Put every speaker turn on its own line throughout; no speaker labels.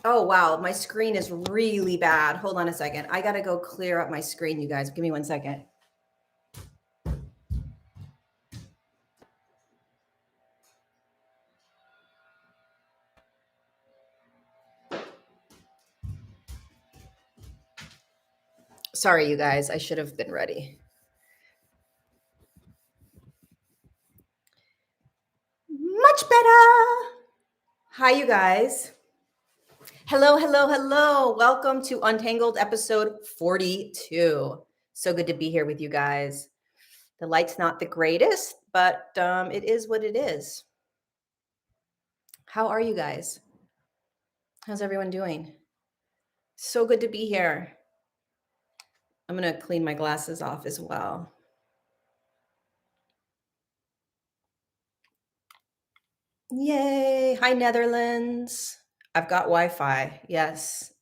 Oh, wow. My screen is really bad. Hold on a second. I got to go clear up my screen, you guys. Give me 1 second. Sorry, you guys. I should have been ready. Much better. Hi, you guys. Hello, hello, hello. Welcome to Untangled episode 42. So good to be here with you guys. The light's not the greatest, but it is what it is. How are you guys? How's everyone doing? So good to be here. I'm going to clean my glasses off as well. Yay. Hi, Netherlands. I've got Wi-Fi. Yes.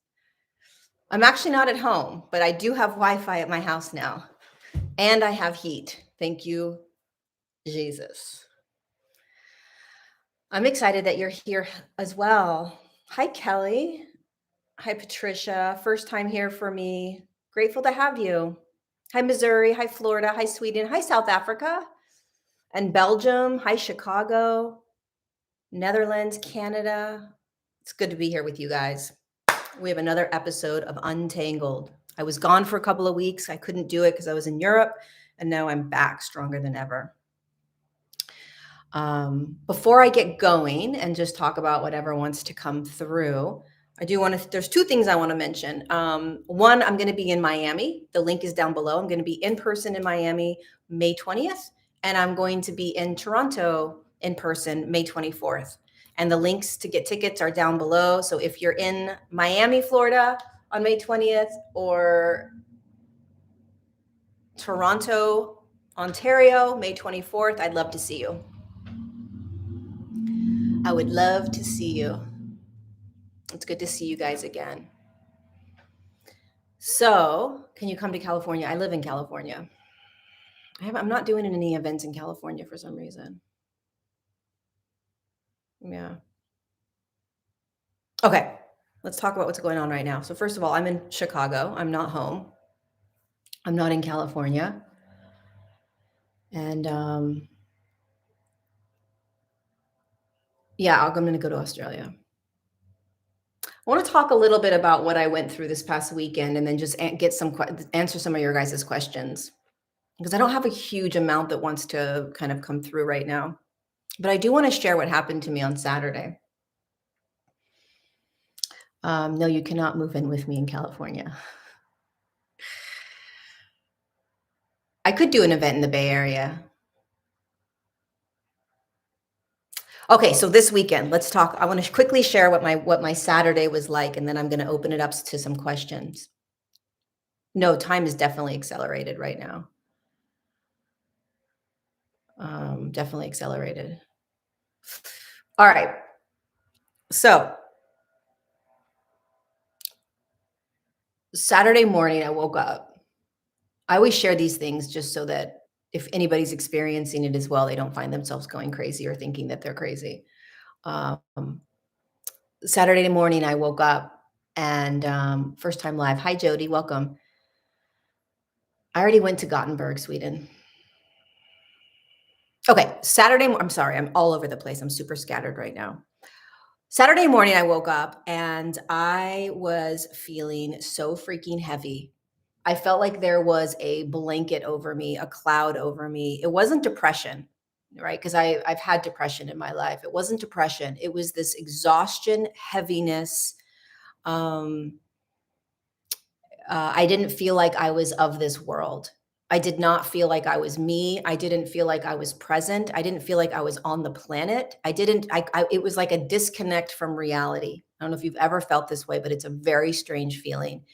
I'm actually not at home, but I do have Wi-Fi at my house now. And I have heat. Thank you, Jesus. I'm excited that you're here as well. Hi, Kelly. Hi, Patricia. First time here for me. Grateful to have you. Hi, Missouri. Hi, Florida. Hi, Sweden. Hi, South Africa and Belgium. Hi, Chicago, Netherlands, Canada. It's good to be here with you guys. We have another episode of Untangled. I was gone for a couple of weeks. I couldn't do it because I was in Europe, and now I'm back stronger than ever. Before I get going and just talk about whatever wants to come through, I do want to, there's two things I want to mention. One, I'm going to be in Miami. The link is down below. I'm going to be in person in Miami May 20th, and I'm going to be in Toronto in person May 24th. And the links to get tickets are down below. So if you're in Miami, Florida on May 20th or Toronto, Ontario, May 24th, I'd love to see you. I would love to see you. It's good to see you guys again. So, can you come to California? I live in California. I'm not doing any events in California for some reason. Yeah. Okay, let's talk about what's going on right now. So first of all, I'm in Chicago. I'm not home. I'm not in California. And yeah, I'm going to go to Australia. I want to talk a little bit about what I went through this past weekend and then just answer some of your guys' questions, because I don't have a huge amount that wants to kind of come through right now. But I do want to share what happened to me on Saturday. No, you cannot move in with me in California. I could do an event in the Bay Area. Okay, so this weekend, let's talk. I want to quickly share what my Saturday was like, and then I'm going to open it up to some questions. No, time is definitely accelerated right now. Definitely accelerated. All right. So Saturday morning, I woke up. I always share these things just so that if anybody's experiencing it as well, they don't find themselves going crazy or thinking that they're crazy. Saturday morning, I woke up and first time live. Hi, Jody. Welcome. I already went to Gothenburg, Sweden. Okay, I'm sorry. I'm all over the place. I'm super scattered right now. Saturday morning, I woke up and I was feeling so freaking heavy. I felt like there was a blanket over me, a cloud over me. It wasn't depression, right? Because I've had depression in my life. It wasn't depression. It was this exhaustion, heaviness. I didn't feel like I was of this world. I did not feel like I was me. I didn't feel like I was present. I didn't feel like I was on the planet. It was like a disconnect from reality. I don't know if you've ever felt this way, but it's a very strange feeling.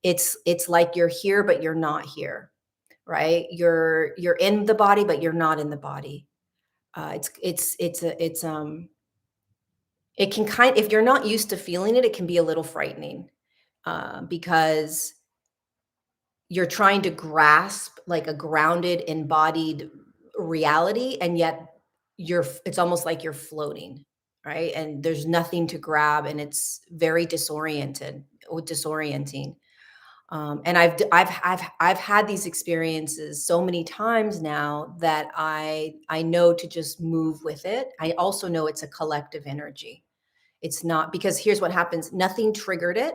It's like you're here, but you're not here, right? You're in the body, but you're not in the body. It can if you're not used to feeling it, it can be a little frightening, because you're trying to grasp like a grounded, embodied reality, and yet it's almost like you're floating, right? And there's nothing to grab, and it's very disorienting. And I've had these experiences so many times now that I know to just move with it. I also know it's a collective energy. It's not, because here's what happens: nothing triggered it.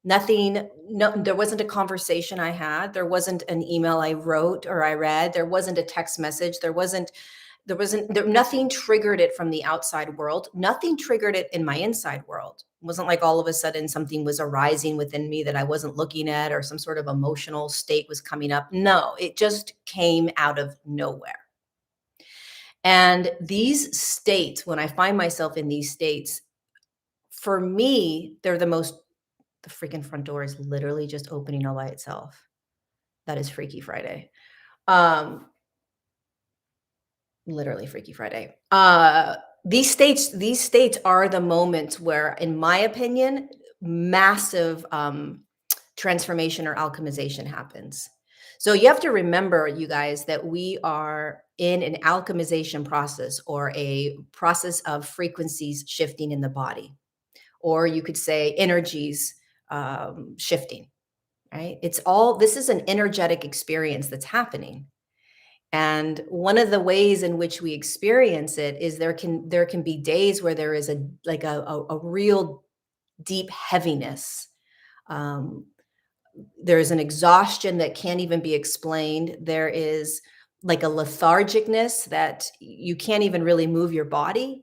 Nothing, no, there wasn't a conversation I had. There wasn't an email I wrote or I read. There wasn't a text message. Nothing triggered it from the outside world. Nothing triggered it in my inside world. It wasn't like all of a sudden something was arising within me that I wasn't looking at, or some sort of emotional state was coming up. No, it just came out of nowhere. And these states, when I find myself in these states, for me, they're the freaking front door is literally just opening all by itself. That is Freaky Friday. Literally Freaky Friday. These states are the moments where, in my opinion, massive transformation or alchemization happens. So you have to remember, you guys, that we are in an alchemization process, or a process of frequencies shifting in the body, or you could say energies shifting, right? This is an energetic experience that's happening. And one of the ways in which we experience it is there can be days where there is a real deep heaviness. Um, there's an exhaustion that can't even be explained. There is like a lethargicness that you can't even really move your body.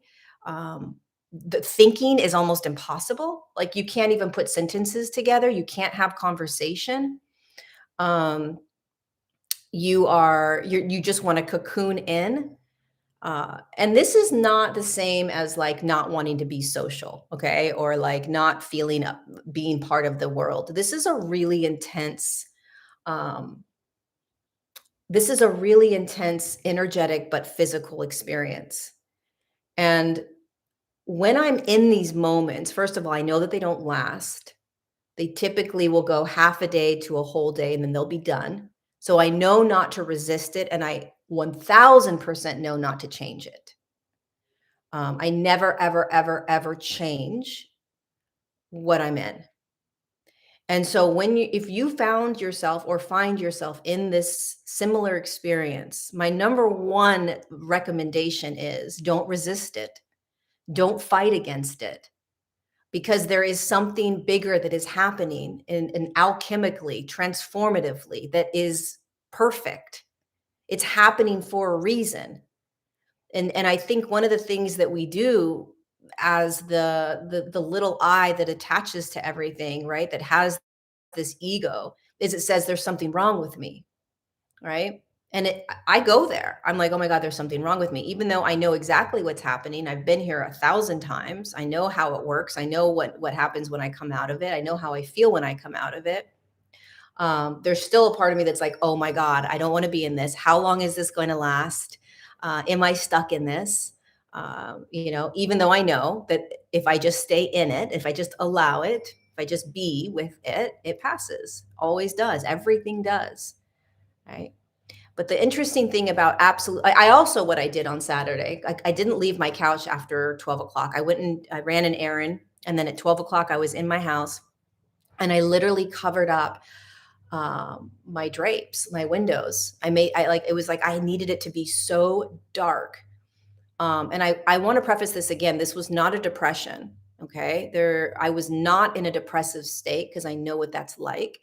The thinking is almost impossible. Like, you can't even put sentences together. You can't have conversation. Um, you just want to cocoon in. And this is not the same as like not wanting to be social, okay? Or like not feeling being part of the world. Um, this is a really intense, energetic, but physical experience. And when I'm in these moments, first of all, I know that they don't last. They typically will go half a day to a whole day, and then they'll be done. So I know not to resist it, and I 1000% know not to change it. I never, ever, ever, ever change what I'm in. And so if you found yourself or find yourself in this similar experience, my number one recommendation is don't resist it. Don't fight against it, because there is something bigger that is happening in alchemically, transformatively, that is perfect. It's happening for a reason. And I think one of the things that we do as the little I that attaches to everything, right? That has this ego, is it says there's something wrong with me, right? And I go there. I'm like, oh my God, there's something wrong with me. Even though I know exactly what's happening. I've been here 1,000 times. I know how it works. I know what happens when I come out of it. I know how I feel when I come out of it. There's still a part of me that's like, oh my God, I don't want to be in this. How long is this going to last? Am I stuck in this? Even though I know that if I just stay in it, if I just allow it, if I just be with it, it passes. Always does. Everything does. Right. But the interesting thing about I also, what I did on Saturday, I didn't leave my couch after 12 o'clock. I ran an errand. And then at 12 o'clock, I was in my house, and I literally covered up my drapes, my windows. It was like I needed it to be so dark. And I want to preface this again. This was not a depression. Okay. I was not in a depressive state, because I know what that's like.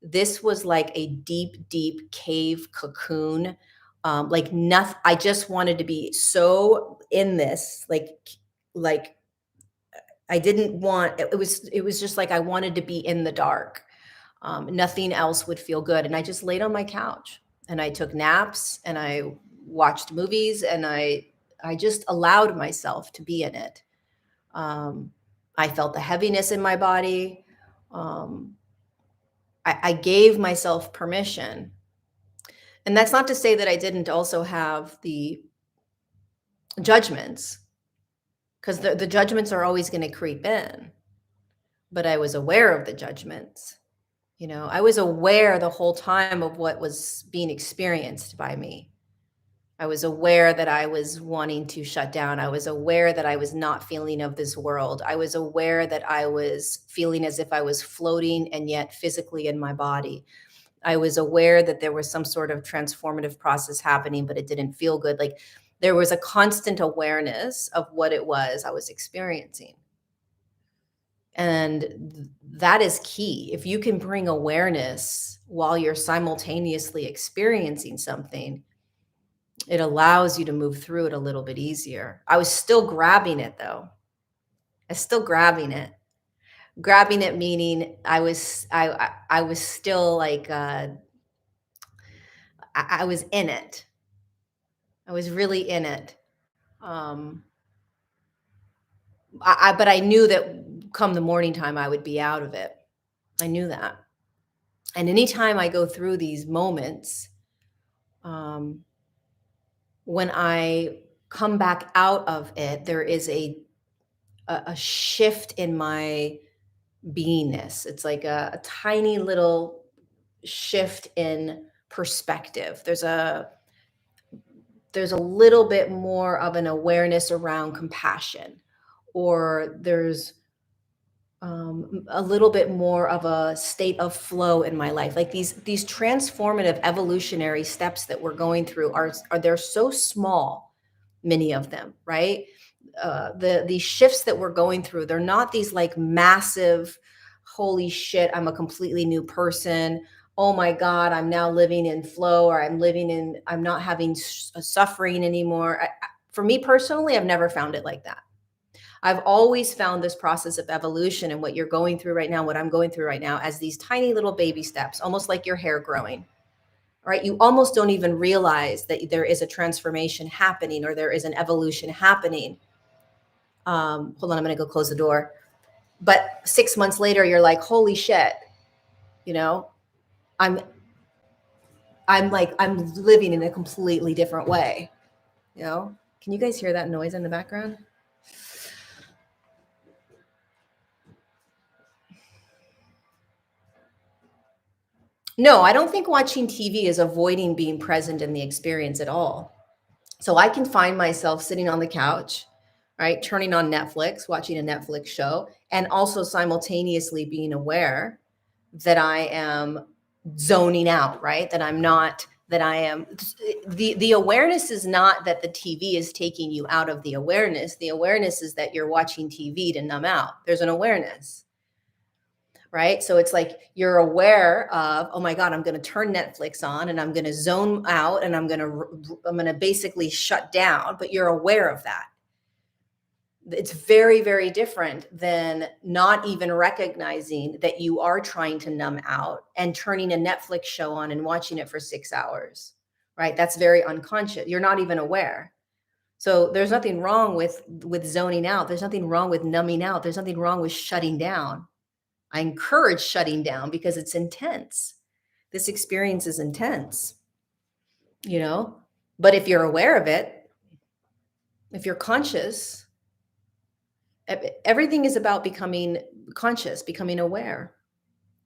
This was like a deep, deep cave cocoon. Like nothing. I just wanted to be so in this, like I didn't want, it was just like, I wanted to be in the dark. Nothing else would feel good. And I just laid on my couch, and I took naps, and I watched movies, and I just allowed myself to be in it. I felt the heaviness in my body. Um, I gave myself permission. And that's not to say that I didn't also have the judgments, because the judgments are always going to creep in. But I was aware of the judgments. I was aware the whole time of what was being experienced by me. I was aware that I was wanting to shut down. I was aware that I was not feeling of this world. I was aware that I was feeling as if I was floating and yet physically in my body. I was aware that there was some sort of transformative process happening, but it didn't feel good. Like there was a constant awareness of what it was I was experiencing. And that is key. If you can bring awareness while you're simultaneously experiencing something, it allows you to move through it a little bit easier. I was still grabbing it though. I was still grabbing it. Grabbing it meaning I was still like I was in it. I was really in it. Um but I knew that come the morning time I would be out of it. I knew that. And anytime I go through these moments, um, when I come back out of it, there is a shift in my beingness. It's like a tiny little shift in perspective. There's a little bit more of an awareness around compassion, or there's a little bit more of a state of flow in my life. Like these transformative evolutionary steps that we're going through are they're so small, many of them, right? These shifts that we're going through, they're not these like massive, holy shit, I'm a completely new person. Oh my God, I'm now living in flow, or I'm not having suffering anymore. For me personally, I've never found it like that. I've always found this process of evolution and what you're going through right now, what I'm going through right now, as these tiny little baby steps, almost like your hair growing, right? You almost don't even realize that there is a transformation happening or there is an evolution happening. Hold on, I'm going to go close the door. But 6 months later, you're like, holy shit, you know, I'm I'm living in a completely different way, you know? Can you guys hear that noise in the background? No, I don't think watching TV is avoiding being present in the experience at all. So I can find myself sitting on the couch, right, turning on Netflix, watching a Netflix show, and also simultaneously being aware that I am zoning out, right? That I'm not, that I am, the awareness is not that the TV is taking you out of the awareness. The awareness is that you're watching TV to numb out. There's an awareness, right? So it's like you're aware of, oh my God, I'm going to turn Netflix on and I'm going to zone out and I'm going to basically shut down, but you're aware of that. It's very, very different than not even recognizing that you are trying to numb out and turning a Netflix show on and watching it for 6 hours, right? That's very unconscious. You're not even aware. So there's nothing wrong with zoning out. There's nothing wrong with numbing out. There's nothing wrong with shutting down. I encourage shutting down because it's intense. This experience is intense, you know? But if you're aware of it, if you're conscious, everything is about becoming conscious, becoming aware,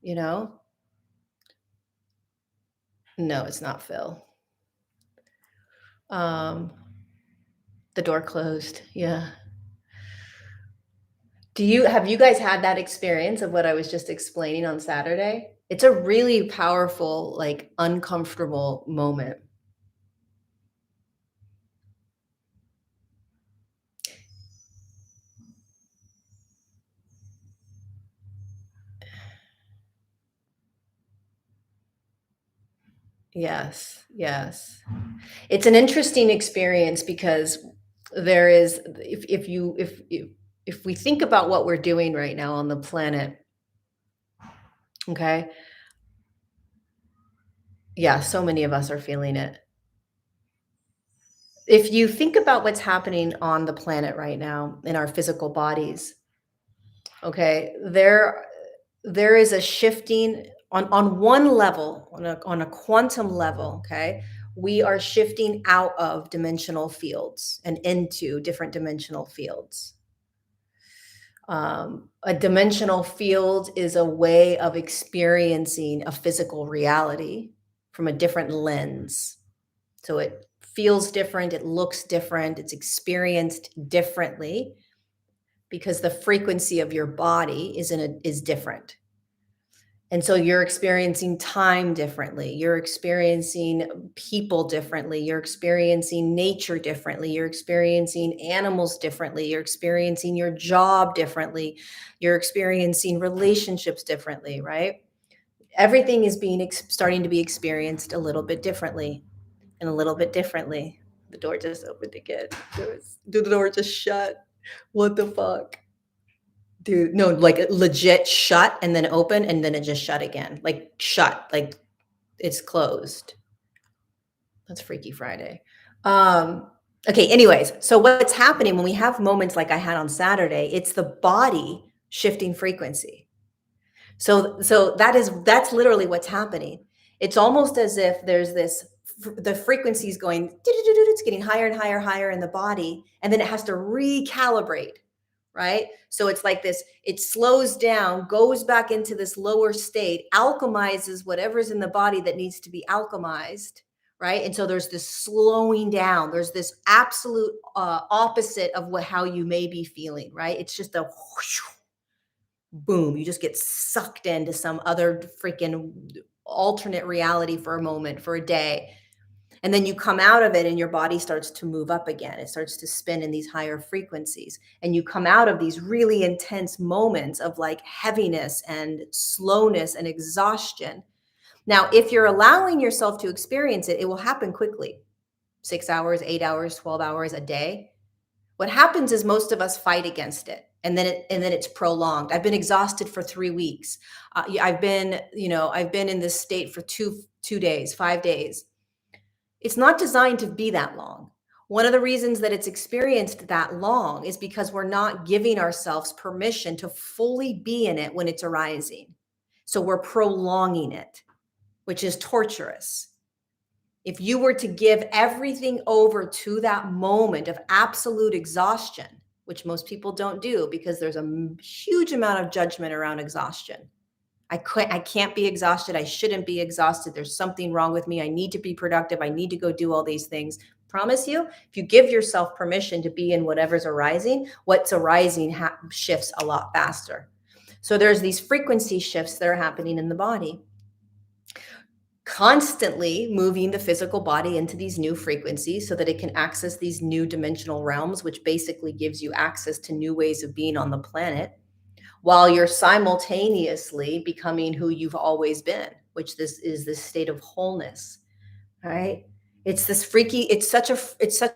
you know? No, it's not Phil. The door closed. Yeah. Have you guys had that experience of what I was just explaining on Saturday? It's a really powerful, like uncomfortable moment. Yes, yes. It's an interesting experience because there is, if we think about what we're doing right now on the planet, okay? Yeah, so many of us are feeling it. If you think about what's happening on the planet right now in our physical bodies, okay, there is a shifting on one level, on a quantum level, okay? We are shifting out of dimensional fields and into different dimensional fields. A dimensional field is a way of experiencing a physical reality from a different lens. So it feels different, it looks different, it's experienced differently because the frequency of your body is different. And so you're experiencing time differently. You're experiencing people differently. You're experiencing nature differently. You're experiencing animals differently. You're experiencing your job differently. You're experiencing relationships differently, right? Everything is starting to be experienced a little bit differently and a little bit differently. The door just opened again. The door just shut. What the fuck? Dude, no, like legit shut and then open and then it just shut again. Like shut, like it's closed. That's Freaky Friday. Okay, anyways, so what's happening when we have moments like I had on Saturday, it's the body shifting frequency. So that's literally what's happening. It's almost as if there's the frequency is going, it's getting higher and higher, higher in the body, and then it has to recalibrate, right? So it's like this, it slows down, goes back into this lower state, alchemizes whatever's in the body that needs to be alchemized, right? And so there's this slowing down. There's this absolute opposite of how you may be feeling, right? It's just a whoosh, boom, you just get sucked into some other freaking alternate reality for a moment, for a day. And then you come out of it and your body starts to move up again. It starts to spin in these higher frequencies. And you come out of these really intense moments of like heaviness and slowness and exhaustion. Now, if you're allowing yourself to experience it, it will happen quickly. 6 hours, 8 hours, 12 hours a day. What happens is most of us fight against it, and then it's prolonged. I've been exhausted for 3 weeks. I've been in this state for 2 days, 5 days. It's not designed to be that long. One of the reasons that it's experienced that long is because we're not giving ourselves permission to fully be in it when it's arising. So we're prolonging it, which is torturous. If you were to give everything over to that moment of absolute exhaustion, which most people don't do because there's a huge amount of judgment around exhaustion. I can't be exhausted. I shouldn't be exhausted. There's something wrong with me. I need to be productive. I need to go do all these things. Promise you, if you give yourself permission to be in whatever's arising, what's arising shifts a lot faster. So there's these frequency shifts that are happening in the body, constantly moving the physical body into these new frequencies so that it can access these new dimensional realms, which basically gives you access to new ways of being on the planet, while you're simultaneously becoming who you've always been, which this is this state of wholeness, right? It's this freaky, it's such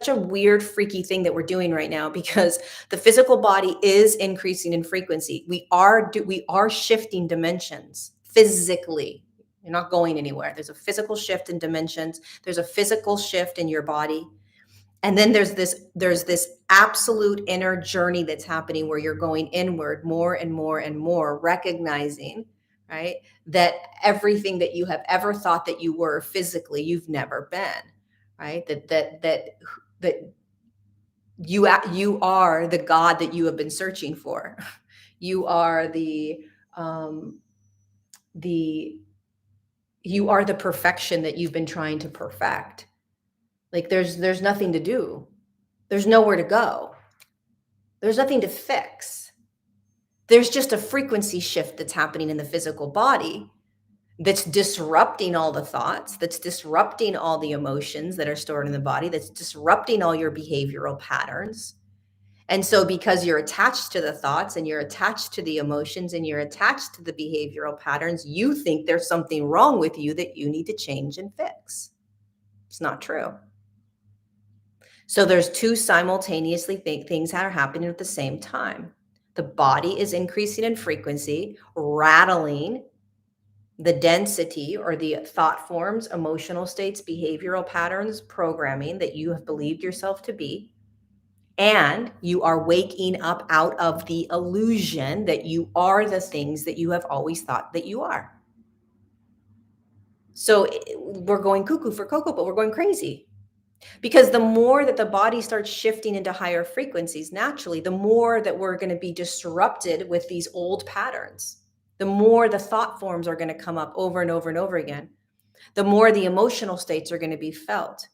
a weird, freaky thing that we're doing right now because the physical body is increasing in frequency. We are shifting dimensions physically. You're not going anywhere. There's a physical shift in dimensions. There's a physical shift in your body. And then there's this absolute inner journey that's happening where you're going inward more and more and more, recognizing, right, that everything that you have ever thought that you were physically, you've never been, right? That you are the God that you have been searching for. You are the you are the perfection that you've been trying to perfect. Like there's nothing to do. There's nowhere to go. There's nothing to fix. There's just a frequency shift that's happening in the physical body that's disrupting all the thoughts, that's disrupting all the emotions that are stored in the body, that's disrupting all your behavioral patterns. And so because you're attached to the thoughts and you're attached to the emotions and you're attached to the behavioral patterns, you think there's something wrong with you that you need to change and fix. It's not true. So there's two simultaneously things that are happening at the same time. The body is increasing in frequency, rattling the density or the thought forms, emotional states, behavioral patterns, programming that you have believed yourself to be. And you are waking up out of the illusion that you are the things that you have always thought that you are. So we're going cuckoo for cocoa, but we're going crazy. Because the more that the body starts shifting into higher frequencies naturally, the more that we're going to be disrupted with these old patterns. The more the thought forms are going to come up over and over and over again. The more the emotional states are going to be felt.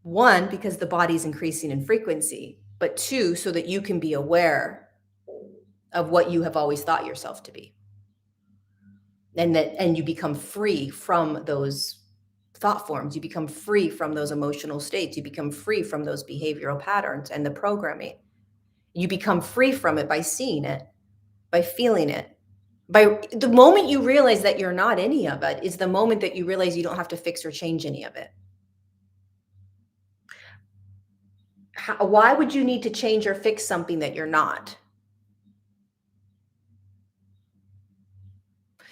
One, because the body's increasing in frequency, but two, so that you can be aware of what you have always thought yourself to be. And you become free from those thought forms. You become free from those emotional states. You become free from those behavioral patterns and the programming. You become free from it by seeing it, by feeling it. By the moment you realize that you're not any of it is the moment that you realize you don't have to fix or change any of it. Why would you need to change or fix something that you're not?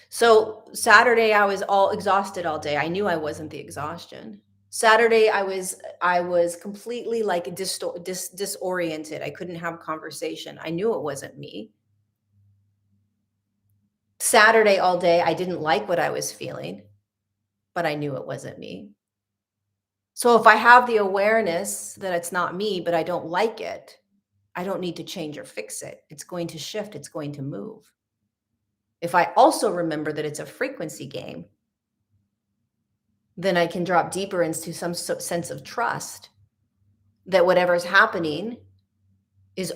So Saturday, I was all exhausted all day. I knew I wasn't the exhaustion. Saturday, I was completely like disoriented. I couldn't have conversation. I knew it wasn't me. Saturday all day, I didn't like what I was feeling, but I knew it wasn't me. So if I have the awareness that it's not me, but I don't like it, I don't need to change or fix it. It's going to shift, it's going to move. If I also remember that it's a frequency game, then I can drop deeper into some sense of trust that whatever's happening is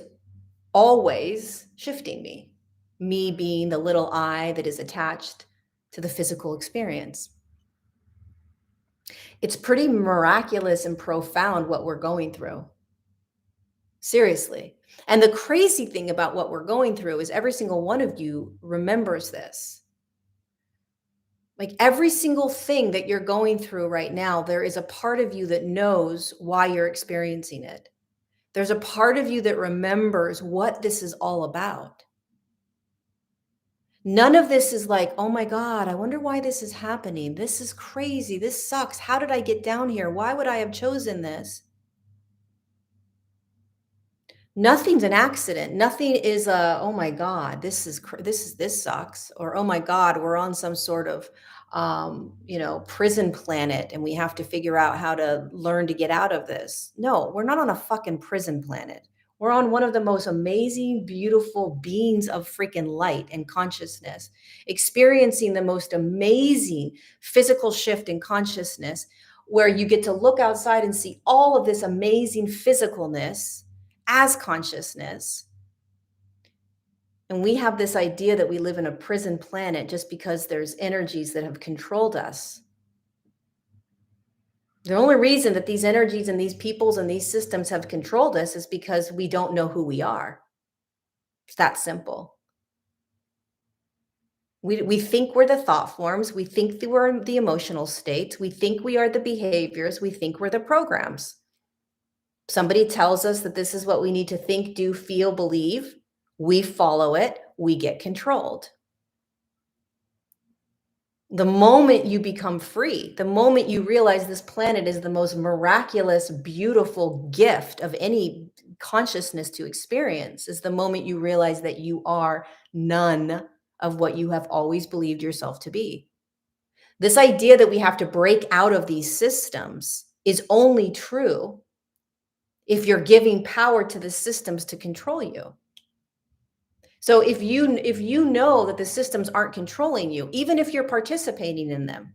always shifting me, me being the little I that is attached to the physical experience. It's pretty miraculous and profound what we're going through. Seriously. And the crazy thing about what we're going through is every single one of you remembers this. Like every single thing that you're going through right now, there is a part of you that knows why you're experiencing it. There's a part of you that remembers what this is all about. None of this is like, oh my God, I wonder why this is happening. This is crazy. This sucks. How did I get down here? Why would I have chosen this? Nothing's an accident. Nothing is a, oh my God, this sucks. Or, oh my God, we're on some sort of, prison planet and we have to figure out how to learn to get out of this. No, we're not on a fucking prison planet. We're on one of the most amazing, beautiful beings of freaking light and consciousness, experiencing the most amazing physical shift in consciousness where you get to look outside and see all of this amazing physicalness as consciousness. And we have this idea that we live in a prison planet just because there's energies that have controlled us. The only reason that these energies and these peoples and these systems have controlled us is because we don't know who we are. It's that simple. We think we're the thought forms. We think that we're the emotional states. We think we are the behaviors. We think we're the programs. Somebody tells us that this is what we need to think, do, feel, believe. We follow it. We get controlled. The moment you become free, the moment you realize this planet is the most miraculous, beautiful gift of any consciousness to experience, is the moment you realize that you are none of what you have always believed yourself to be. This idea that we have to break out of these systems is only true if you're giving power to the systems to control you. So if you know that the systems aren't controlling you, even if you're participating in them,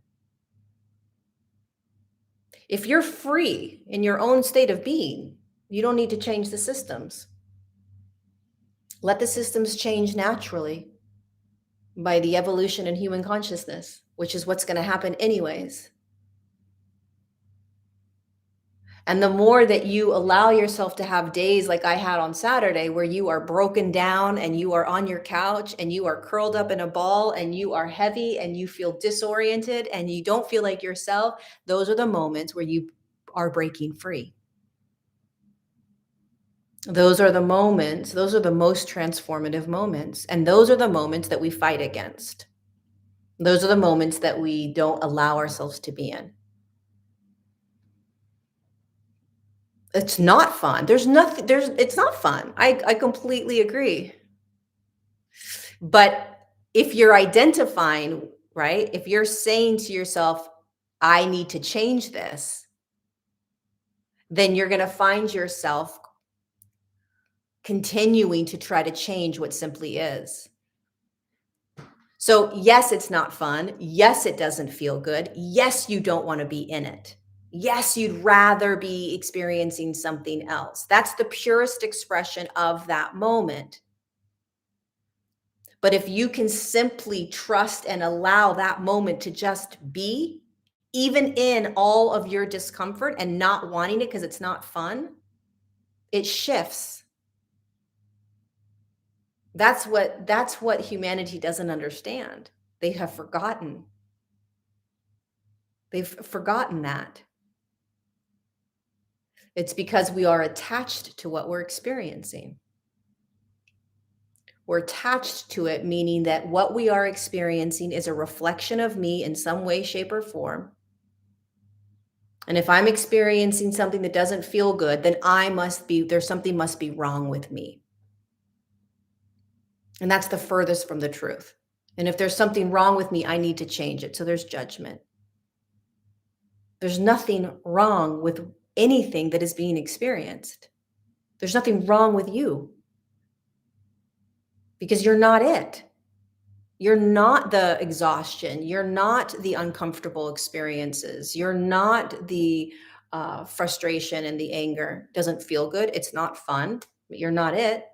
if you're free in your own state of being, you don't need to change the systems. Let the systems change naturally by the evolution in human consciousness, which is what's going to happen anyways. And the more that you allow yourself to have days like I had on Saturday, where you are broken down and you are on your couch and you are curled up in a ball and you are heavy and you feel disoriented and you don't feel like yourself, those are the moments where you are breaking free. Those are the moments, those are the most transformative moments. And those are the moments that we fight against. Those are the moments that we don't allow ourselves to be in. It's not fun. It's not fun. I completely agree. But if you're identifying, right? If you're saying to yourself, I need to change this, then you're going to find yourself continuing to try to change what simply is. So yes, it's not fun. Yes, it doesn't feel good. Yes, you don't want to be in it. Yes, you'd rather be experiencing something else. That's the purest expression of that moment. But if you can simply trust and allow that moment to just be, even in all of your discomfort and not wanting it because it's not fun, it shifts. That's what humanity doesn't understand. They have forgotten. They've forgotten that. It's because we are attached to what we're experiencing. We're attached to it, meaning that what we are experiencing is a reflection of me in some way, shape, or form. And if I'm experiencing something that doesn't feel good, then there's something must be wrong with me. And that's the furthest from the truth. And if there's something wrong with me, I need to change it. So there's judgment. There's nothing wrong with anything that is being experienced. There's nothing wrong with you because you're not it. You're not the exhaustion. You're not the uncomfortable experiences. You're not the frustration and the anger. Doesn't feel good. It's not fun, but you're not it.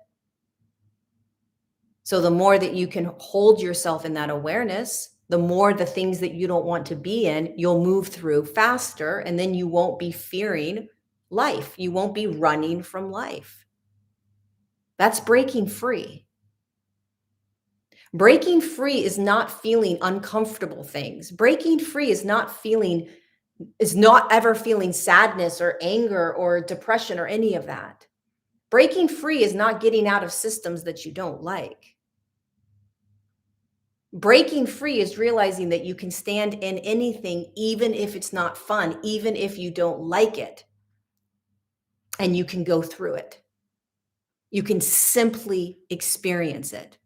So the more that you can hold yourself in that awareness, the more the things that you don't want to be in, you'll move through faster, and then you won't be fearing life. You won't be running from life. That's breaking free. Breaking free is not feeling uncomfortable things. Breaking free is not ever feeling sadness or anger or depression or any of that. Breaking free is not getting out of systems that you don't like. Breaking free is realizing that you can stand in anything, even if it's not fun, even if you don't like it, and you can go through it. You can simply experience it,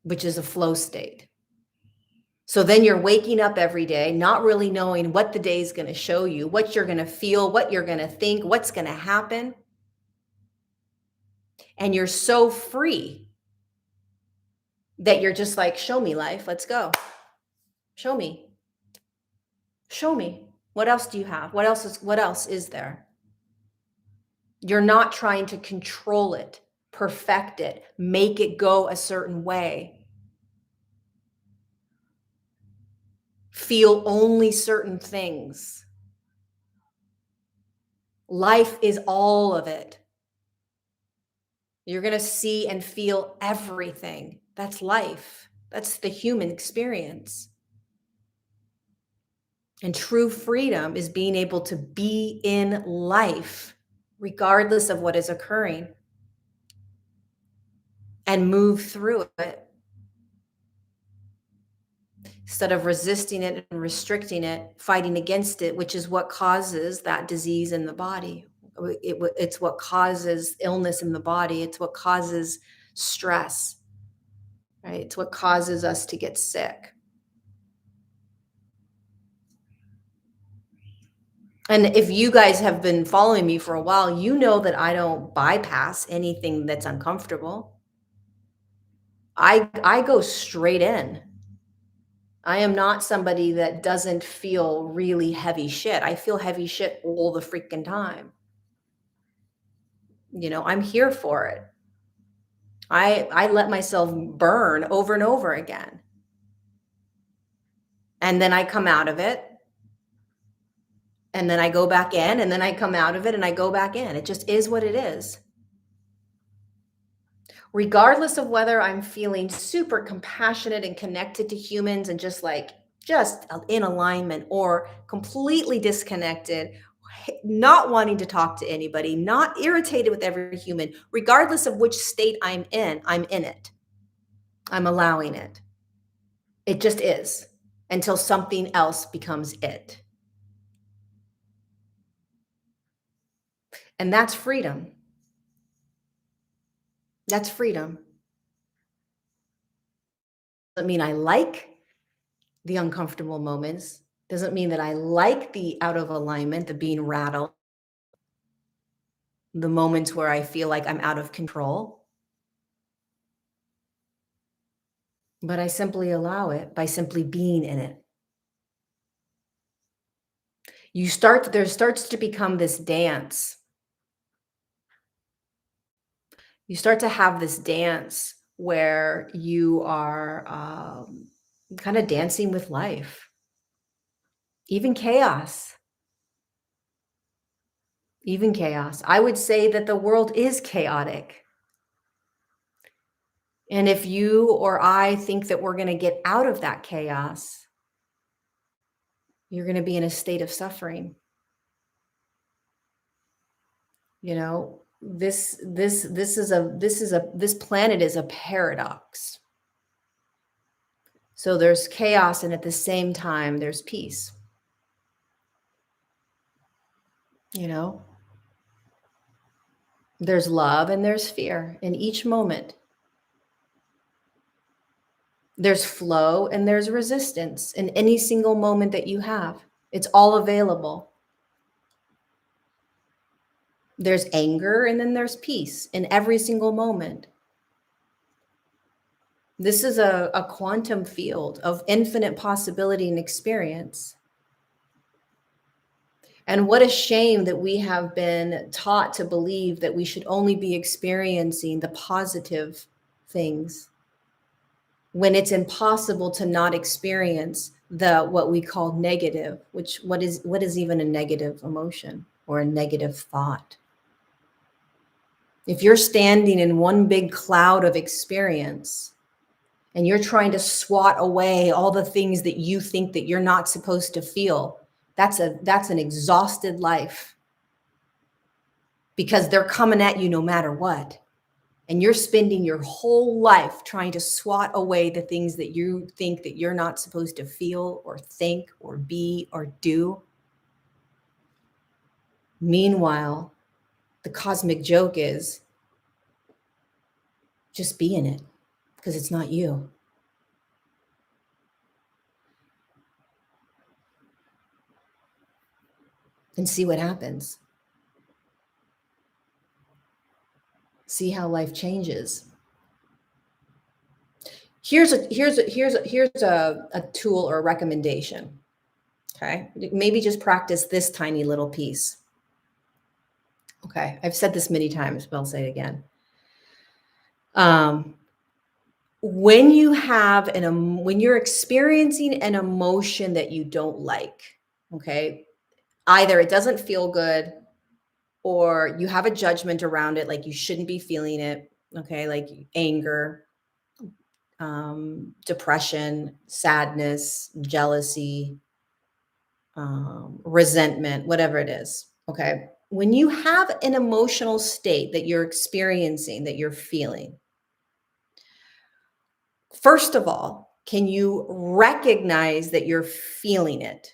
which is a flow state. So then you're waking up every day, not really knowing what the day is going to show you, what you're going to feel, what you're going to think, what's going to happen. And you're so free that you're just like, show me life. Let's go. Show me. Show me. What else do you have? What else is there? You're not trying to control it, perfect it, make it go a certain way. Feel only certain things. Life is all of it. You're going to see and feel everything. That's life. That's the human experience. And true freedom is being able to be in life, regardless of what is occurring, and move through it instead of resisting it and restricting it, fighting against it, which is what causes that disease in the body. It's what causes illness in the body. It's what causes stress, right? It's what causes us to get sick. And if you guys have been following me for a while, you know that I don't bypass anything that's uncomfortable. I go straight in. I am not somebody that doesn't feel really heavy shit. I feel heavy shit all the freaking time. I'm here for it. I let myself burn over and over again. And then I come out of it. And then I go back in, and then I come out of it and I go back in. It just is what it is. Regardless of whether I'm feeling super compassionate and connected to humans and just in alignment, or completely disconnected, not wanting to talk to anybody, not irritated with every human, regardless of which state I'm in it. I'm allowing it. It just is, until something else becomes it. And that's freedom. That's freedom. Doesn't mean I like the uncomfortable moments. Doesn't mean that I like the out of alignment, the being rattled, the moments where I feel like I'm out of control. But I simply allow it by simply being in it. there starts to become this dance. You start to have this dance where you are kind of dancing with life, even chaos, even chaos. I would say that the world is chaotic. And if you or I think that we're going to get out of that chaos, you're going to be in a state of suffering. You know, this planet is a paradox. So there's chaos, and at the same time, there's peace. You know, there's love and there's fear in each moment. There's flow and there's resistance in any single moment that you have. It's all available. There's anger and then there's peace in every single moment. This is a quantum field of infinite possibility and experience. And what a shame that we have been taught to believe that we should only be experiencing the positive things when it's impossible to not experience what we call negative, which what is even a negative emotion or a negative thought. If you're standing in one big cloud of experience and you're trying to swat away all the things that you think that you're not supposed to feel, that's an exhausted life, because they're coming at you no matter what. And you're spending your whole life trying to swat away the things that you think that you're not supposed to feel or think or be or do. Meanwhile, the cosmic joke is just be in it, because it's not you. And see what happens. See how life changes. Here's a tool or a recommendation. Okay, maybe just practice this tiny little piece. Okay, I've said this many times, but I'll say it again. When you're experiencing an emotion that you don't like, okay, either it doesn't feel good or you have a judgment around it, like you shouldn't be feeling it, okay, like anger, depression, sadness, jealousy, resentment, whatever it is, okay? When you have an emotional state that you're experiencing, that you're feeling, first of all, can you recognize that you're feeling it?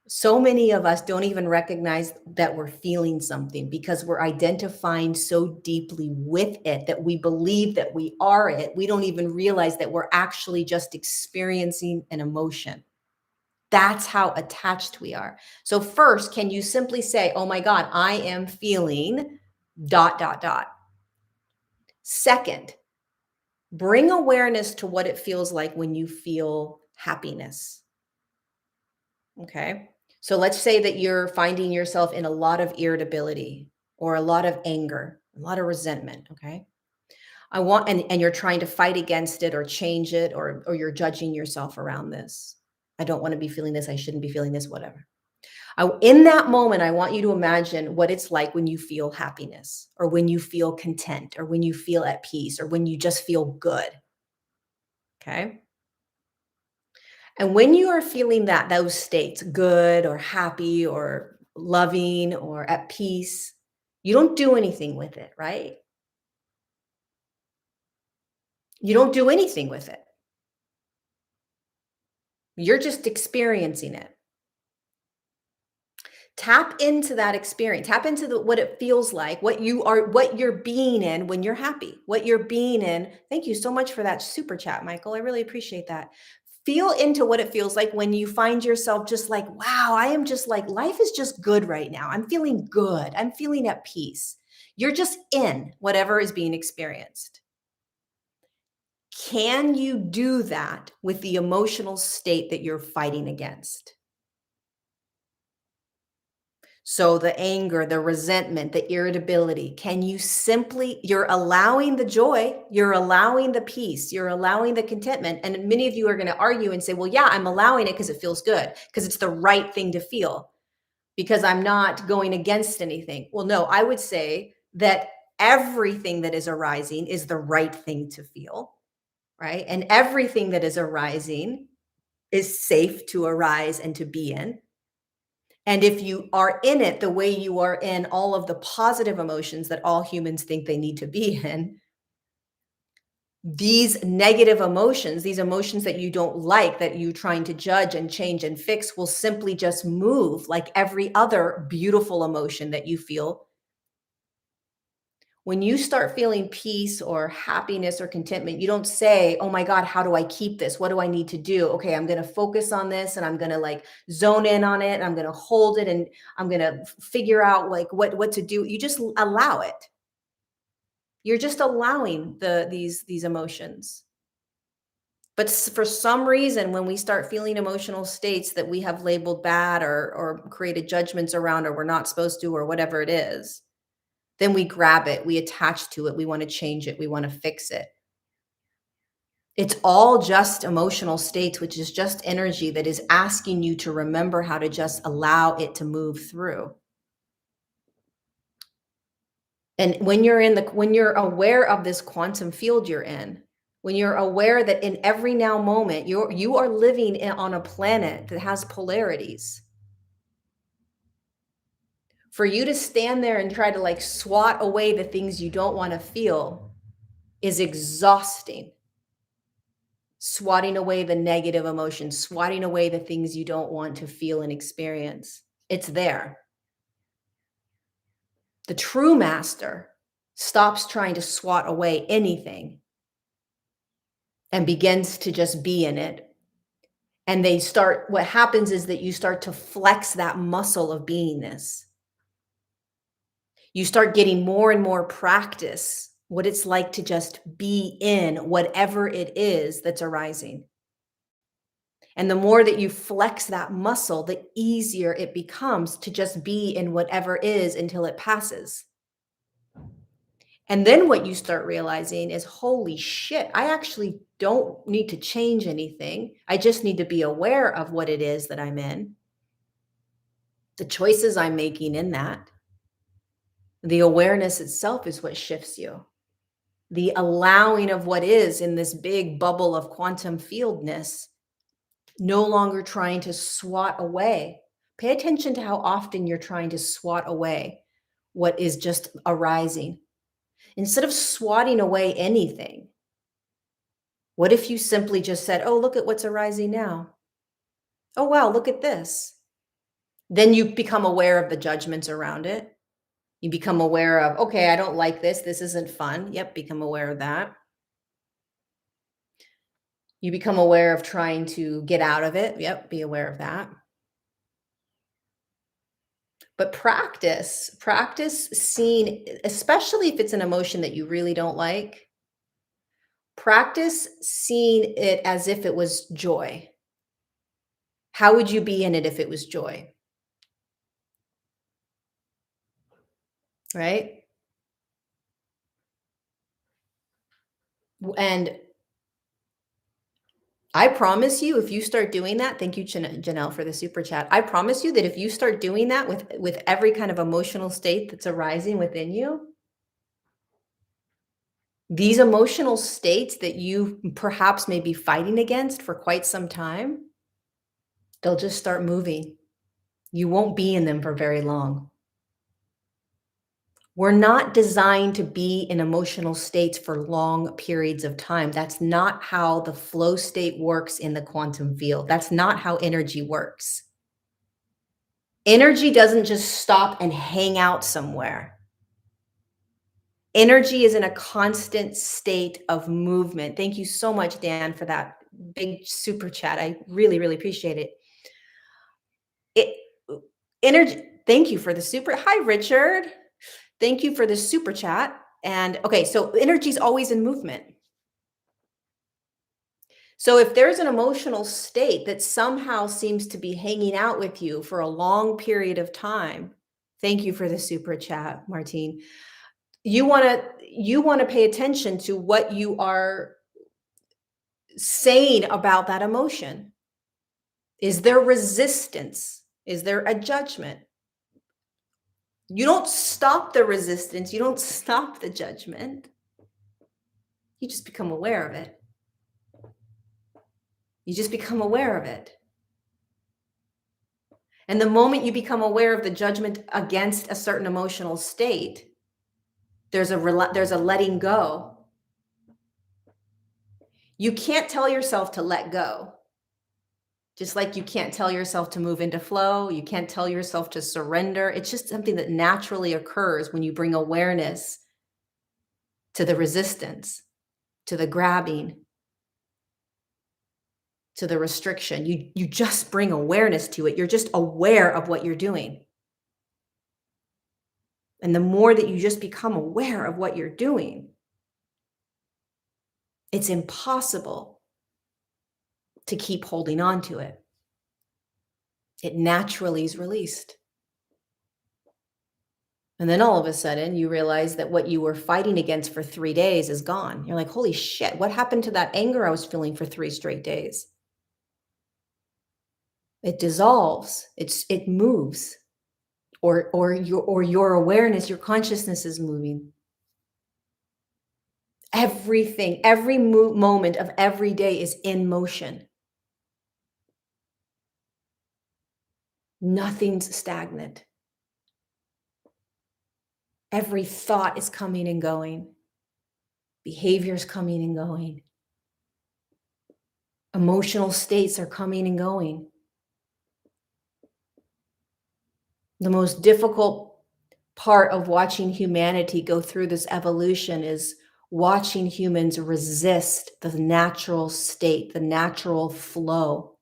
So many of us don't even recognize that we're feeling something because we're identifying so deeply with it that we believe that we are it. We don't even realize that we're actually just experiencing an emotion. That's how attached we are. So first, can you simply say, oh my God, I am feeling ... Second, bring awareness to what it feels like when you feel happiness. Okay. So let's say that you're finding yourself in a lot of irritability or a lot of anger, a lot of resentment. Okay. And you're trying to fight against it or change it, or you're judging yourself around this. I don't want to be feeling this. I shouldn't be feeling this, whatever. In that moment, I want you to imagine what it's like when you feel happiness, or when you feel content, or when you feel at peace, or when you just feel good. Okay. And when you are feeling those states, good or happy or loving or at peace, you don't do anything with it, right? You don't do anything with it. You're just experiencing it. Tap into that experience. Tap into what it feels like, what you're being in when you're happy, what you're being in. Thank you so much for that super chat, Michael. I really appreciate that. Feel into what it feels like when you find yourself just like, wow, I am just like, life is just good right now. I'm feeling good. I'm feeling at peace. You're just in whatever is being experienced. Can you do that with the emotional state that you're fighting against? So the anger, the resentment, the irritability, can you simply, you're allowing the joy, you're allowing the peace, you're allowing the contentment. And many of you are going to argue and say, well, yeah, I'm allowing it because it feels good, because it's the right thing to feel, because I'm not going against anything. Well, no, I would say that everything that is arising is the right thing to feel, right? And everything that is arising is safe to arise and to be in. And if you are in it the way you are in all of the positive emotions that all humans think they need to be in, these negative emotions, these emotions that you don't like, that you're trying to judge and change and fix, will simply just move like every other beautiful emotion that you feel. When you start feeling peace or happiness or contentment, you don't say, oh my God, how do I keep this? What do I need to do? Okay, I'm going to focus on this and I'm going to like zone in on it. And I'm going to hold it and I'm going to figure out like what to do. You just allow it. You're just allowing these emotions. But for some reason, when we start feeling emotional states that we have labeled bad or created judgments around, or we're not supposed to, or whatever it is, then we grab it, we attach to it, we want to change it, we want to fix it. It's all just emotional states, which is just energy that is asking you to remember how to just allow it to move through. And when you're aware of this quantum field you're in, when you're aware that in every now moment you are living on a planet that has polarities, for you to stand there and try to like swat away the things you don't want to feel is exhausting. Swatting away the negative emotions, swatting away the things you don't want to feel and experience. It's there. The true master stops trying to swat away anything and begins to just be in it. And what happens is that you start to flex that muscle of beingness. You start getting more and more practice what it's like to just be in whatever it is that's arising. And the more that you flex that muscle, the easier it becomes to just be in whatever is until it passes. And then what you start realizing is, holy shit, I actually don't need to change anything. I just need to be aware of what it is that I'm in, the choices I'm making in that. The awareness itself is what shifts you. The allowing of what is in this big bubble of quantum fieldness, no longer trying to swat away. Pay attention to how often you're trying to swat away what is just arising. Instead of swatting away anything, what if you simply just said, oh, look at what's arising now? Oh, wow, look at this. Then you become aware of the judgments around it. You become aware of, okay, I don't like this. This isn't fun. Yep, become aware of that. You become aware of trying to get out of it. Yep, be aware of that. But practice seeing, especially if it's an emotion that you really don't like, practice seeing it as if it was joy. How would you be in it if it was joy? Right? And I promise you, if you start doing that, thank you, Janelle, for the super chat. I promise you that if you start doing that with every kind of emotional state that's arising within you, these emotional states that you perhaps may be fighting against for quite some time, they'll just start moving. You won't be in them for very long. We're not designed to be in emotional states for long periods of time. That's not how the flow state works in the quantum field. That's not how energy works. Energy doesn't just stop and hang out somewhere. Energy is in a constant state of movement. Thank you so much, Dan, for that big super chat. I really, really appreciate it. Energy. Thank you for the super. Hi, Richard. Thank you for the super chat. And okay, so energy is always in movement. So if there's an emotional state that somehow seems to be hanging out with you for a long period of time, Thank you for the super chat, Martine. You want to pay attention to what you are saying about that emotion. Is there resistance? Is there a judgment? You don't stop the resistance. You don't stop the judgment. You just become aware of it. You just become aware of it. And the moment you become aware of the judgment against a certain emotional state, there's a letting go. You can't tell yourself to let go. Just like you can't tell yourself to move into flow, you can't tell yourself to surrender. It's just something that naturally occurs when you bring awareness to the resistance, to the grabbing, to the restriction. You just bring awareness to it. You're just aware of what you're doing. And the more that you just become aware of what you're doing, it's impossible to keep holding on to it. It naturally is released. And then all of a sudden you realize that what you were fighting against for 3 days is gone. You're like, holy shit, what happened to that anger I was feeling for 3 straight days? It dissolves, it moves, or your awareness, your consciousness is moving. Everything, every moment of every day is in motion. Nothing's stagnant. Every thought is coming and going. Behaviors coming and going. Emotional states are coming and going. The most difficult part of watching humanity go through this evolution is watching humans resist the natural state, the natural flow.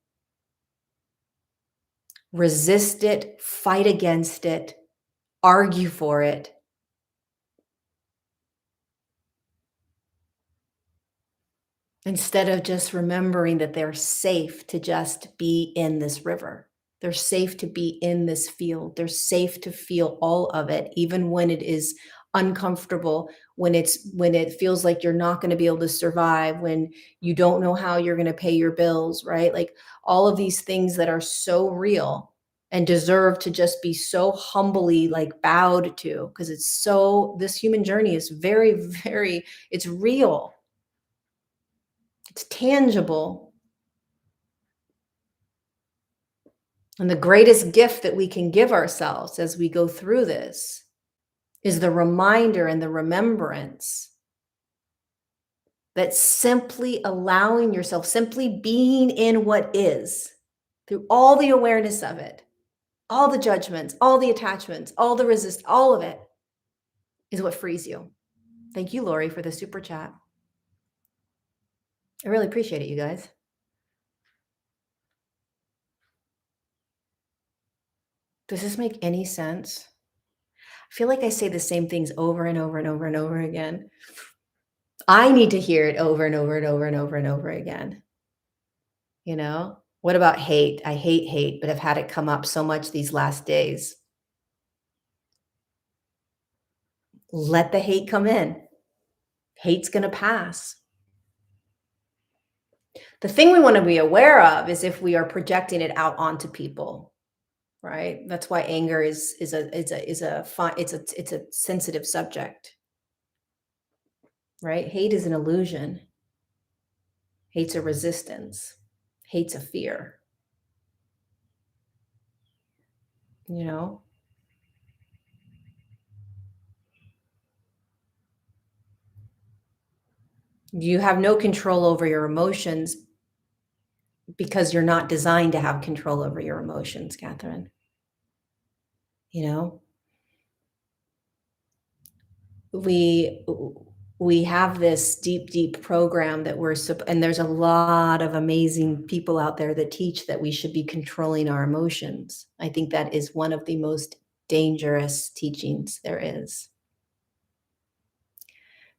Resist it, fight against it, argue for it. Instead of just remembering that they're safe to just be in this river. They're safe to be in this field. They're safe to feel all of it, even when it is uncomfortable, when it feels like you're not going to be able to survive, when you don't know how you're going to pay your bills, right? Like all of these things that are so real and deserve to just be so humbly like bowed to, because this human journey is very, very, it's real. It's tangible. And the greatest gift that we can give ourselves as we go through this is the reminder and the remembrance that simply allowing yourself, simply being in what is, through all the awareness of it, all the judgments, all the attachments, all the resist, all of it is what frees you. Thank you, Lori, for the super chat. I really appreciate it, you guys. Does this make any sense? I feel like I say the same things over and over and over and over again. I need to hear it over and over and over and over and over again. You know, what about hate? I hate hate, but I've had it come up so much these last days. Let the hate come in. Hate's going to pass. The thing we want to be aware of is if we are projecting it out onto people, right? That's why anger is a sensitive subject, right? Hate is an illusion. Hate's a resistance. Hate's a fear. You know? You have no control over your emotions because you're not designed to have control over your emotions, Catherine. You know? We have this deep program that and there's a lot of amazing people out there that teach that we should be controlling our emotions. I think that is one of the most dangerous teachings there is.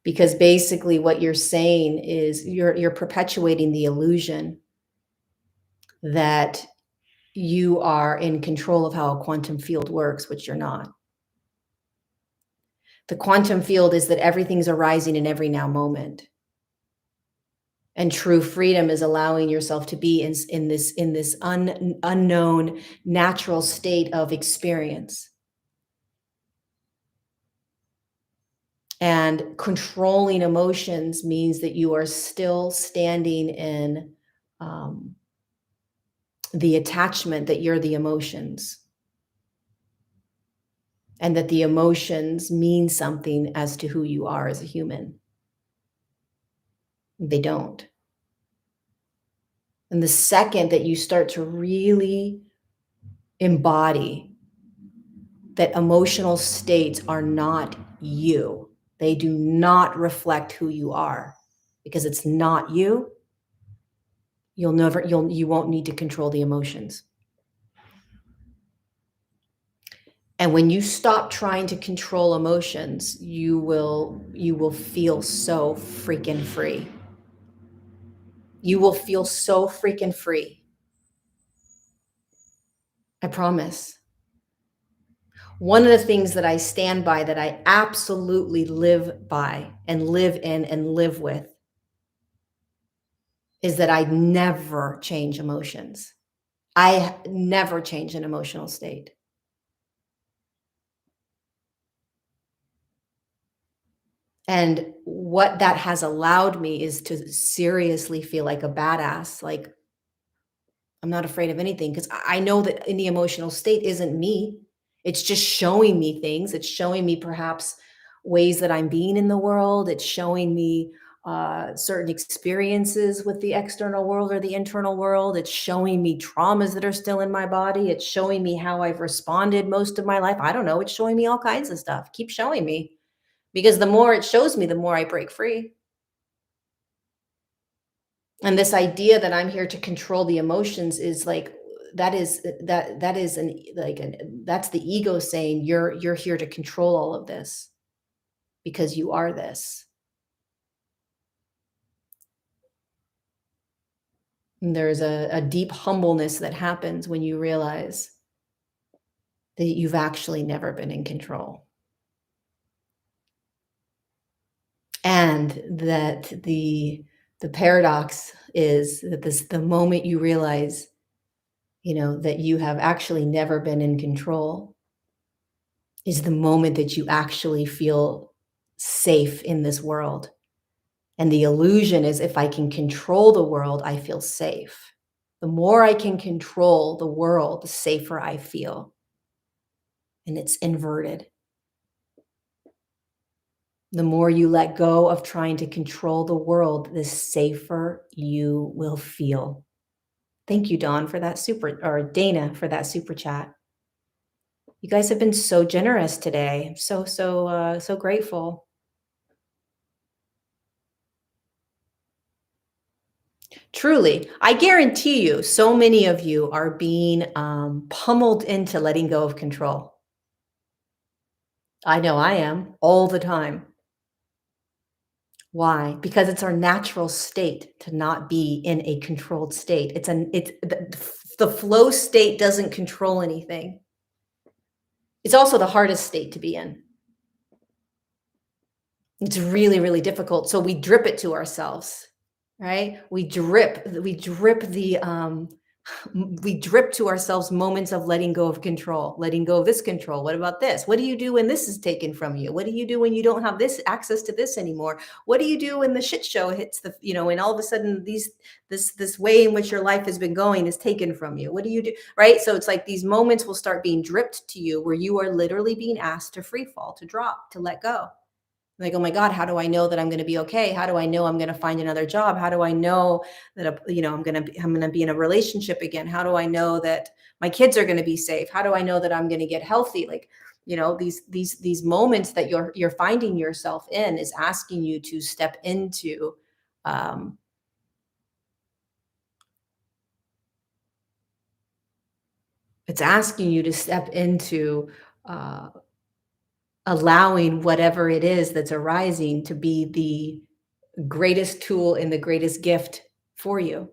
Because basically what you're saying is you're perpetuating the illusion that you are in control of how a quantum field works, which you're not. The quantum field is that everything's arising in every now moment. And true freedom is allowing yourself to be in this unknown natural state of experience. And controlling emotions means that you are still standing in the attachment that you're the emotions, and that the emotions mean something as to who you are as a human. They don't. And the second that you start to really embody that emotional states are not you, they do not reflect who you are, because it's not you, you won't need to control the emotions. And when you stop trying to control emotions, you will feel so freaking free. You will feel so freaking free. I promise. One of the things that I stand by, that I absolutely live by and live in and live with, is that I never change emotions. I never change an emotional state. And what that has allowed me is to seriously feel like a badass. Like, I'm not afraid of anything, because I know that in the emotional state isn't me. It's just showing me things. It's showing me perhaps ways that I'm being in the world. It's showing me certain experiences with the external world or the internal world. It's showing me traumas that are still in my body. It's showing me how I've responded most of my life. I don't know. It's showing me all kinds of stuff. Keep showing me, because the more it shows me, the more I break free. And this idea that I'm here to control the emotions is like, that's the ego saying you're here to control all of this because you are this. And there's a deep humbleness that happens when you realize that you've actually never been in control. And that the paradox is that the moment you realize, that you have actually never been in control, is the moment that you actually feel safe in this world. And the illusion is, if I can control the world, I feel safe. The more I can control the world, the safer I feel. And it's inverted. The more you let go of trying to control the world, the safer you will feel. Thank you, Dawn, for that Dana, for that super chat. You guys have been so generous today. So grateful. Truly, I guarantee you, so many of you are being pummeled into letting go of control. I know I am all the time. Why? Because it's our natural state to not be in a controlled state. The flow state doesn't control anything. It's also the hardest state to be in. It's really, really difficult. So we drip it to ourselves, right? We drip to ourselves moments of letting go of control, letting go of this control. What about this? What do you do when this is taken from you? What do you do when you don't have this access to this anymore? What do you do when the shit show hits and all of a sudden this way in which your life has been going is taken from you? What do you do? Right? So it's like these moments will start being dripped to you, where you are literally being asked to free fall, to drop, to let go. Like, oh my God, how do I know that I'm going to be okay? How do I know I'm going to find another job? How do I know that, I'm going to be in a relationship again? How do I know that my kids are going to be safe? How do I know that I'm going to get healthy? Like, these moments that you're finding yourself in is asking you to step into, it's asking you to step into, allowing whatever it is that's arising to be the greatest tool and the greatest gift for you.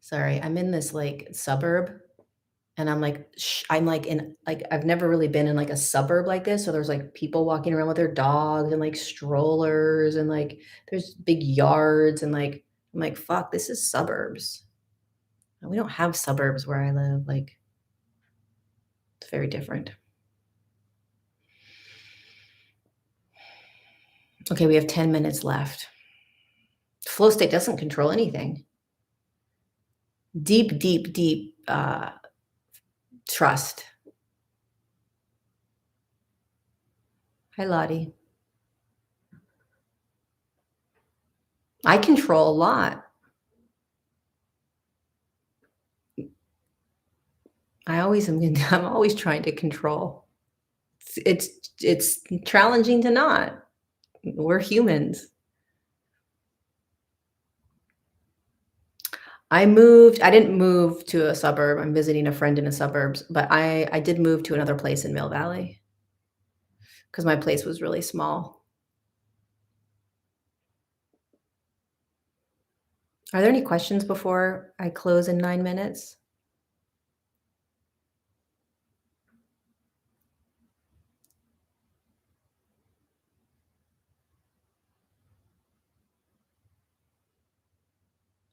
Sorry, I'm in this like suburb, And I'm like in like I've never really been in like a suburb like this. So there's like people walking around with their dogs and like strollers and like there's big yards and like I'm like, fuck, this is suburbs. We don't have suburbs where I live. Like it's very different. Okay, we have 10 minutes left. Flow state doesn't control anything. Deep, deep, deep trust. Hi, Lottie. I control a lot. I'm always trying to control. It's challenging to not. We're humans. I didn't move to a suburb. I'm visiting a friend in the suburbs, but I did move to another place in Mill Valley because my place was really small. Are there any questions before I close in 9 minutes?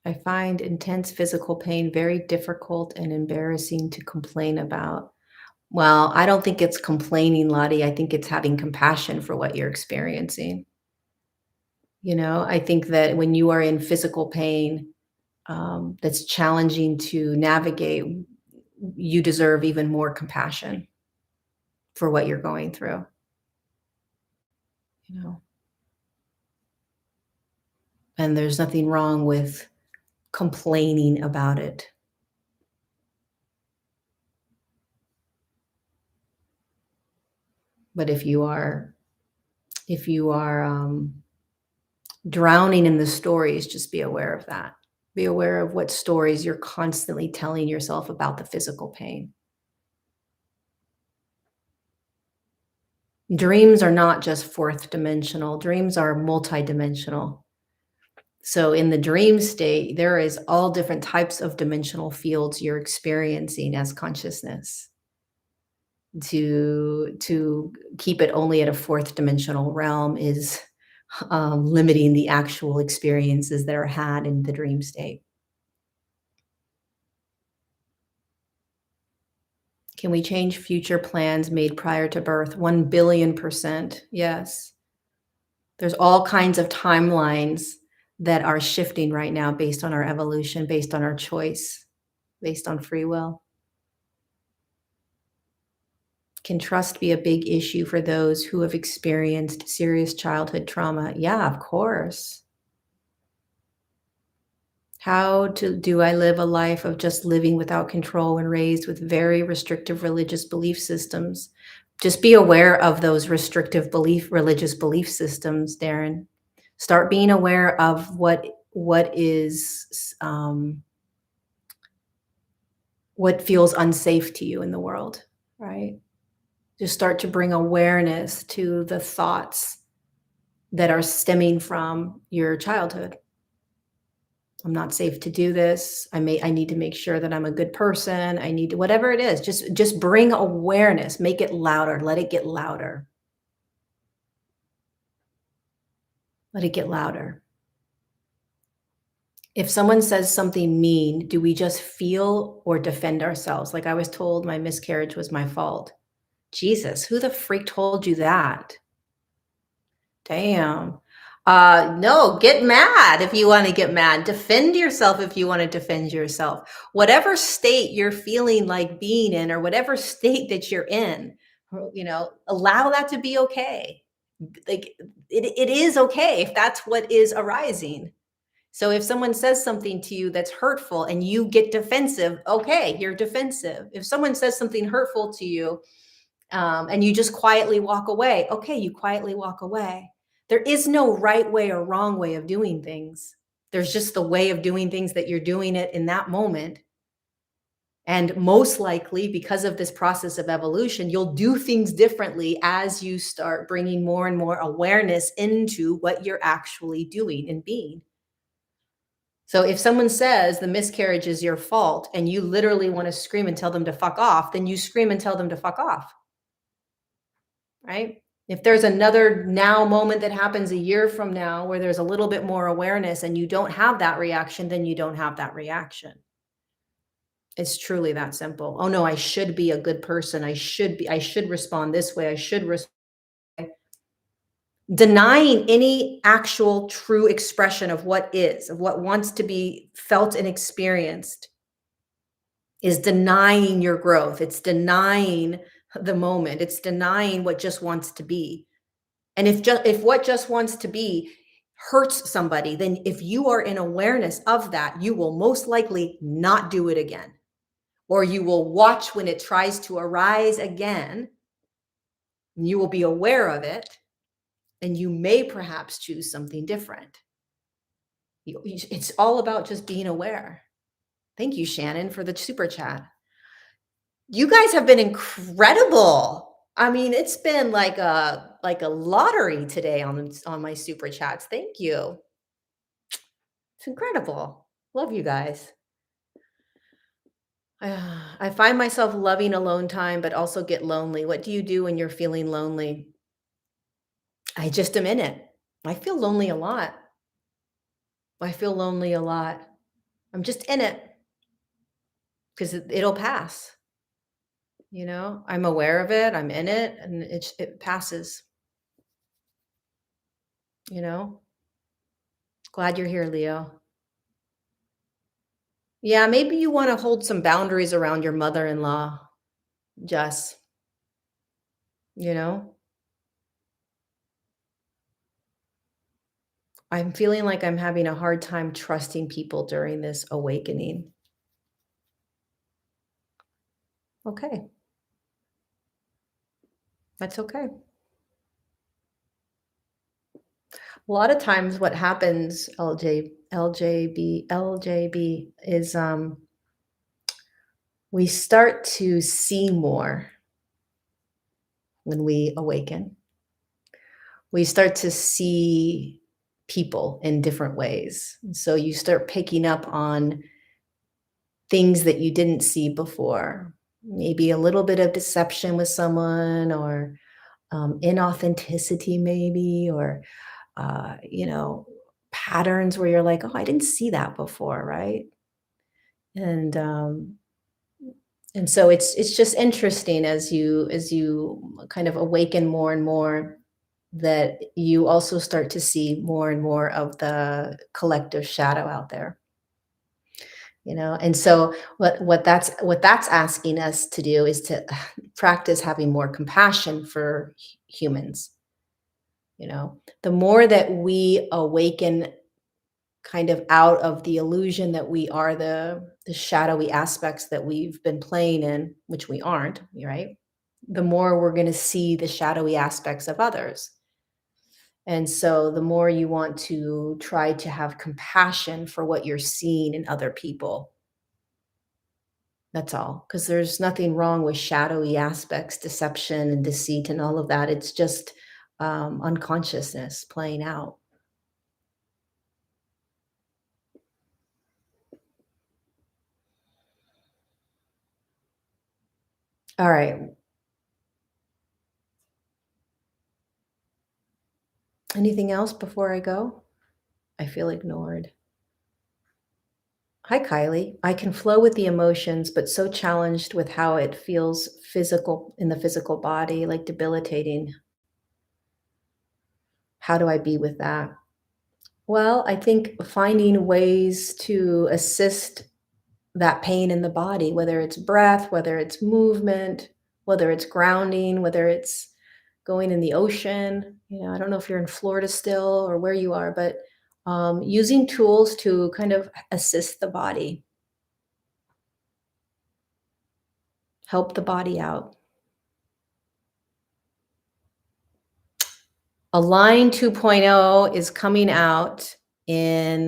I find intense physical pain very difficult and embarrassing to complain about. Well, I don't think it's complaining, Lottie. I think it's having compassion for what you're experiencing. You know, I think that when you are in physical pain, that's challenging to navigate, you deserve even more compassion for what you're going through, you know? And there's nothing wrong with complaining about it. But if you are drowning in the stories, just be aware of that. Be aware of what stories you're constantly telling yourself about the physical pain. Dreams are not just fourth dimensional. Dreams are multidimensional. So in the dream state, there is all different types of dimensional fields you're experiencing as consciousness. To keep it only at a fourth dimensional realm is limiting the actual experiences that are had in the dream state. Can we change future plans made prior to birth? 1,000,000,000%. Yes. There's all kinds of timelines that are shifting right now based on our evolution, based on our choice, based on free will. Can trust be a big issue for those who have experienced serious childhood trauma? Yeah, of course. Do I live a life of just living without control when raised with very restrictive religious belief systems? Just be aware of those restrictive religious belief systems, Darren. Start being aware of what feels unsafe to you in the world, right? Just start to bring awareness to the thoughts that are stemming from your childhood. I'm not safe to do this. I need to make sure that I'm a good person. I need to, whatever it is, just bring awareness, make it louder, let it get louder. Let it get louder. If someone says something mean, do we just feel or defend ourselves? Like I was told my miscarriage was my fault. Jesus, who the freak told you that? Damn. No, get mad if you want to get mad. Defend yourself if you want to defend yourself. Whatever state you're feeling like being in, or whatever state that you're in, allow that to be okay. Like it is okay if that's what is arising. So if someone says something to you that's hurtful and you get defensive, okay, you're defensive. If someone says something hurtful to you, and you just quietly walk away, okay, you quietly walk away. There is no right way or wrong way of doing things. There's just the way of doing things that you're doing it in that moment. And most likely, because of this process of evolution, you'll do things differently as you start bringing more and more awareness into what you're actually doing and being. So if someone says the miscarriage is your fault and you literally want to scream and tell them to fuck off, then you scream and tell them to fuck off, right? If there's another now moment that happens a year from now where there's a little bit more awareness and you don't have that reaction, then you don't have that reaction. It's truly that simple. Oh no, I should be a good person. I should respond this way. I should respond. Denying any actual true expression of what is, of what wants to be felt and experienced is denying your growth. It's denying the moment. It's denying what just wants to be. And if what just wants to be hurts somebody, then if you are in awareness of that, you will most likely not do it again. Or you will watch when it tries to arise again. And you will be aware of it. And you may perhaps choose something different. It's all about just being aware. Thank you, Shannon, for the super chat. You guys have been incredible. I mean, it's been like a lottery today on my super chats. Thank you. It's incredible. Love you guys. I find myself loving alone time, but also get lonely. What do you do when you're feeling lonely? I just am in it. I feel lonely a lot. I feel lonely a lot. I'm just in it because it'll pass. You know, I'm aware of it. I'm in it, and it passes. You know, glad you're here, Leo. Yeah, maybe you want to hold some boundaries around your mother-in-law, Jess. You know, I'm feeling like I'm having a hard time trusting people during this awakening. Okay. That's okay. A lot of times what happens, LJB, is we start to see more when we awaken. We start to see people in different ways. So you start picking up on things that you didn't see before. Maybe a little bit of deception with someone, or inauthenticity maybe, or you know, patterns where you're like, oh, I didn't see that before, right? And so it's just interesting as you kind of awaken more and more, that you also start to see more and more of the collective shadow out there. You know, and so what that's asking us to do is to practice having more compassion for humans. You know, the more that we awaken kind of out of the illusion that we are the shadowy aspects that we've been playing in, which we aren't, right? The more we're going to see the shadowy aspects of others. And so the more you want to try to have compassion for what you're seeing in other people. That's all. Because there's nothing wrong with shadowy aspects, deception and deceit and all of that. It's just unconsciousness playing out. All right. Anything else before I go? I feel ignored. Hi, Kylie. I can flow with the emotions, but so challenged with how it feels physical in the physical body, like debilitating. How do I be with that? Well, I think finding ways to assist that pain in the body, whether it's breath, whether it's movement, whether it's grounding, whether it's going in the ocean. You know, I don't know if you're in Florida still or where you are, but using tools to kind of assist the body, help the body out. Align 2.0 is coming out in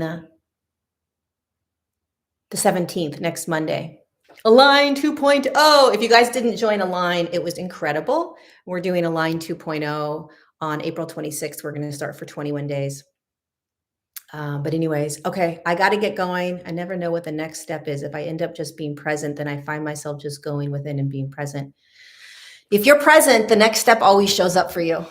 the 17th, next Monday. Align 2.0. If you guys didn't join Align, it was incredible. We're doing Align 2.0 on April 26th. We're going to start for 21 days. But anyways, okay, I got to get going. I never know what the next step is. If I end up just being present, then I find myself just going within and being present. If you're present, the next step always shows up for you.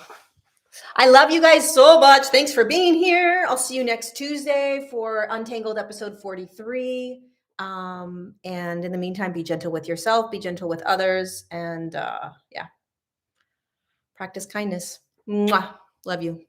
I love you guys so much. Thanks for being here. I'll see you next Tuesday for Untangled episode 43. And in the meantime, be gentle with yourself, be gentle with others, and yeah, practice kindness. Mwah. Love you.